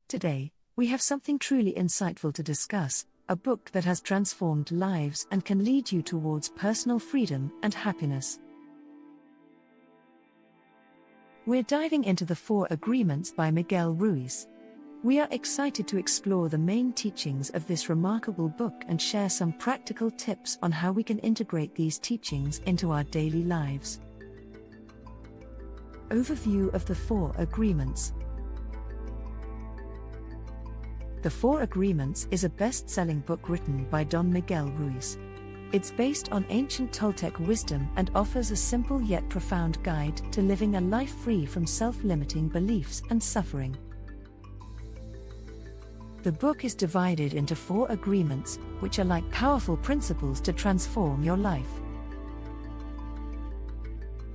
Today, we have something truly insightful to discuss, a book that has transformed lives and can lead you towards personal freedom and happiness. We're diving into The 4 Agreements by Miguel Ruiz. We are excited to explore the main teachings of this remarkable book and share some practical tips on how we can integrate these teachings into our daily lives. Overview of The 4 Agreements. The 4 Agreements is a best-selling book written by Don Miguel Ruiz. It's based on ancient Toltec wisdom and offers a simple yet profound guide to living a life free from self-limiting beliefs and suffering. The book is divided into 4 agreements, which are like powerful principles to transform your life.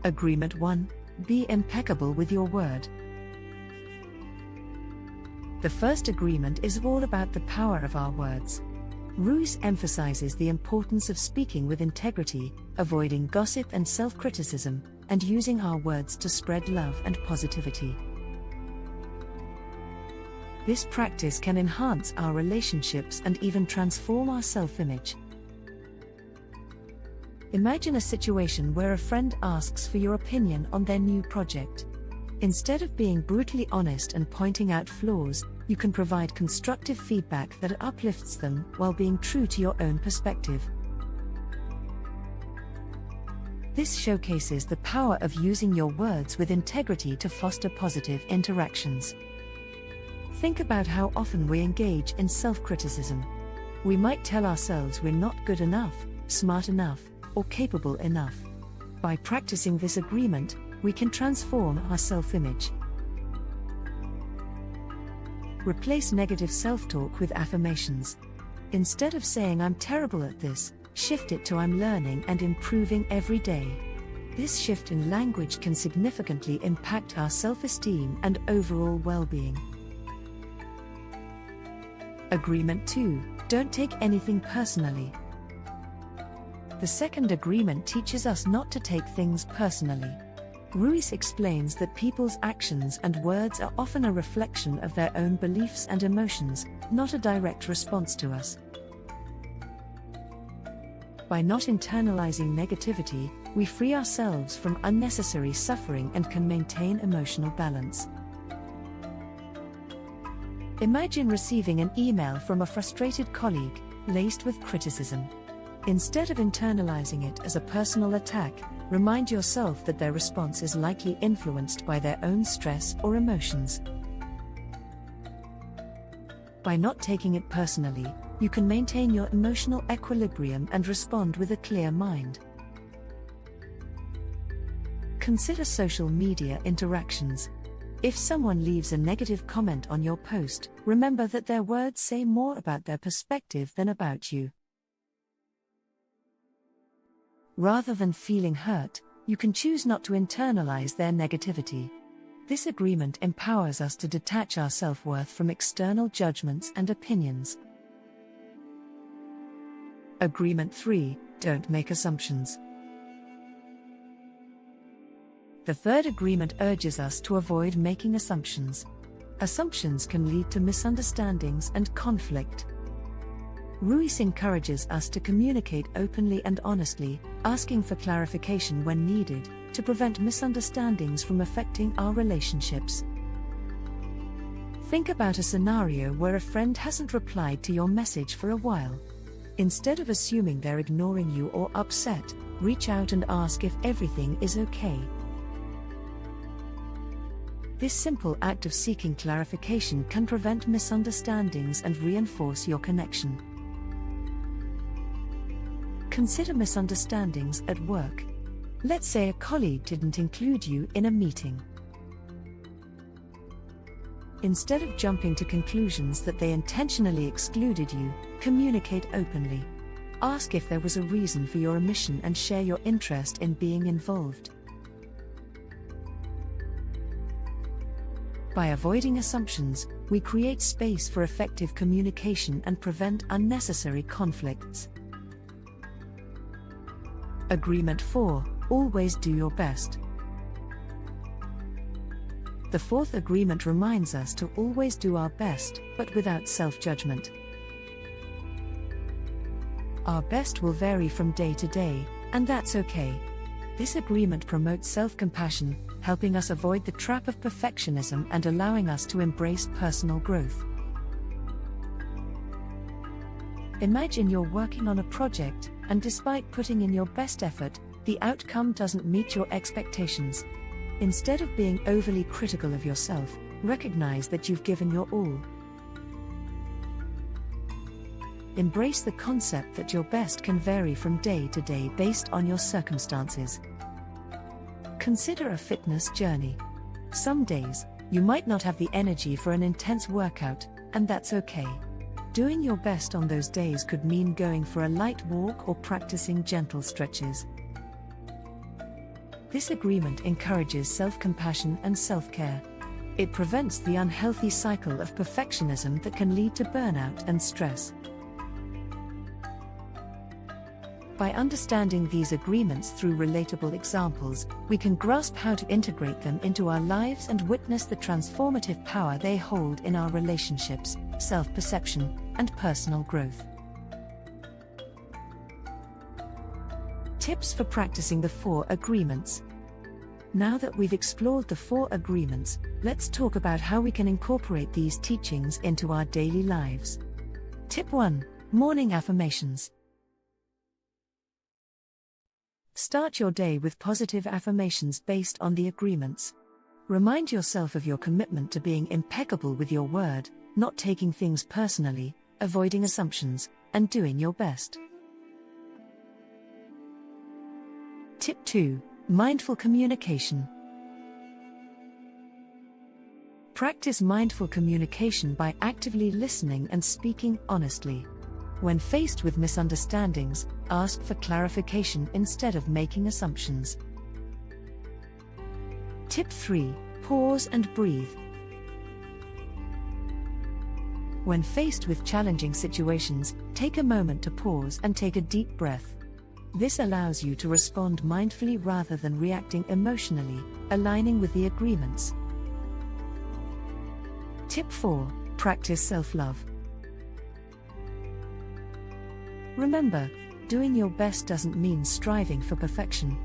Agreement 1: Be impeccable with your word. The first agreement is all about the power of our words. Ruiz emphasizes the importance of speaking with integrity, avoiding gossip and self-criticism, and using our words to spread love and positivity. This practice can enhance our relationships and even transform our self-image. Imagine a situation where a friend asks for your opinion on their new project. Instead of being brutally honest and pointing out flaws, you can provide constructive feedback that uplifts them while being true to your own perspective. This showcases the power of using your words with integrity to foster positive interactions. Think about how often we engage in self-criticism. We might tell ourselves we're not good enough, smart enough, or capable enough. By practicing this agreement, we can transform our self-image. Replace negative self-talk with affirmations. Instead of saying "I'm terrible at this," shift it to "I'm learning and improving every day." This shift in language can significantly impact our self-esteem and overall well-being. Agreement 2: Don't take anything personally. The second agreement teaches us not to take things personally. Ruiz explains that people's actions and words are often a reflection of their own beliefs and emotions, not a direct response to us. By not internalizing negativity, we free ourselves from unnecessary suffering and can maintain emotional balance. Imagine receiving an email from a frustrated colleague, laced with criticism. Instead of internalizing it as a personal attack, remind yourself that their response is likely influenced by their own stress or emotions. By not taking it personally, you can maintain your emotional equilibrium and respond with a clear mind. Consider social media interactions. If someone leaves a negative comment on your post, remember that their words say more about their perspective than about you. Rather than feeling hurt, you can choose not to internalize their negativity. This agreement empowers us to detach our self-worth from external judgments and opinions. Agreement 3: Don't make assumptions. The third agreement urges us to avoid making assumptions. Assumptions can lead to misunderstandings and conflict. Ruiz encourages us to communicate openly and honestly, asking for clarification when needed, to prevent misunderstandings from affecting our relationships. Think about a scenario where a friend hasn't replied to your message for a while. Instead of assuming they're ignoring you or upset, reach out and ask if everything is okay. This simple act of seeking clarification can prevent misunderstandings and reinforce your connection. Consider misunderstandings at work. Let's say a colleague didn't include you in a meeting. Instead of jumping to conclusions that they intentionally excluded you, communicate openly. Ask if there was a reason for your omission and share your interest in being involved. By avoiding assumptions, we create space for effective communication and prevent unnecessary conflicts. Agreement 4: Always do your best. The fourth agreement reminds us to always do our best, but without self-judgment. Our best will vary from day to day, and that's okay. This agreement promotes self-compassion, helping us avoid the trap of perfectionism and allowing us to embrace personal growth. Imagine you're working on a project, and despite putting in your best effort, the outcome doesn't meet your expectations. Instead of being overly critical of yourself, recognize that you've given your all. Embrace the concept that your best can vary from day to day based on your circumstances. Consider a fitness journey. Some days, you might not have the energy for an intense workout, and that's okay. Doing your best on those days could mean going for a light walk or practicing gentle stretches. This agreement encourages self-compassion and self-care. It prevents the unhealthy cycle of perfectionism that can lead to burnout and stress. By understanding these agreements through relatable examples, we can grasp how to integrate them into our lives and witness the transformative power they hold in our relationships, self-perception, and personal growth. Tips for practicing the 4 agreements. Now that we've explored the 4 agreements, let's talk about how we can incorporate these teachings into our daily lives. Tip 1. Morning affirmations. Start your day with positive affirmations based on the agreements. Remind yourself of your commitment to being impeccable with your word, not taking things personally, avoiding assumptions, and doing your best. Tip 2. Mindful communication. Practice mindful communication by actively listening and speaking honestly. When faced with misunderstandings, ask for clarification instead of making assumptions. Tip 3. Pause and breathe. When faced with challenging situations, take a moment to pause and take a deep breath. This allows you to respond mindfully rather than reacting emotionally, aligning with the agreements. Tip 4. Practice self-love. Remember, doing your best doesn't mean striving for perfection.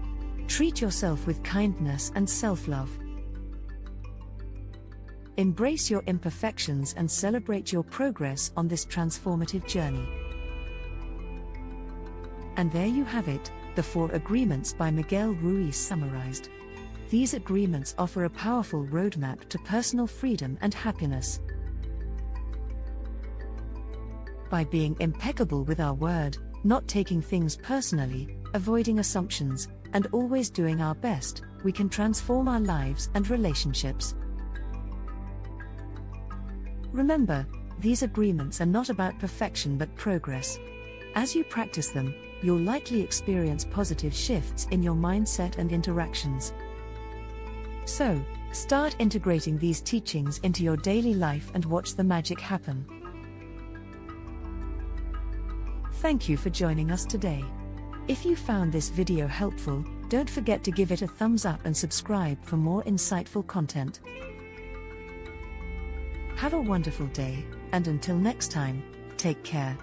Treat yourself with kindness and self-love. Embrace your imperfections and celebrate your progress on this transformative journey. And there you have it, the 4 agreements by Miquel Ruiz summarized. These agreements offer a powerful roadmap to personal freedom and happiness. By being impeccable with our word, not taking things personally, avoiding assumptions, and always doing our best, we can transform our lives and relationships. Remember, these agreements are not about perfection but progress. As you practice them, you'll likely experience positive shifts in your mindset and interactions. So, start integrating these teachings into your daily life and watch the magic happen. Thank you for joining us today. If you found this video helpful, don't forget to give it a thumbs up and subscribe for more insightful content. Have a wonderful day, and until next time, take care.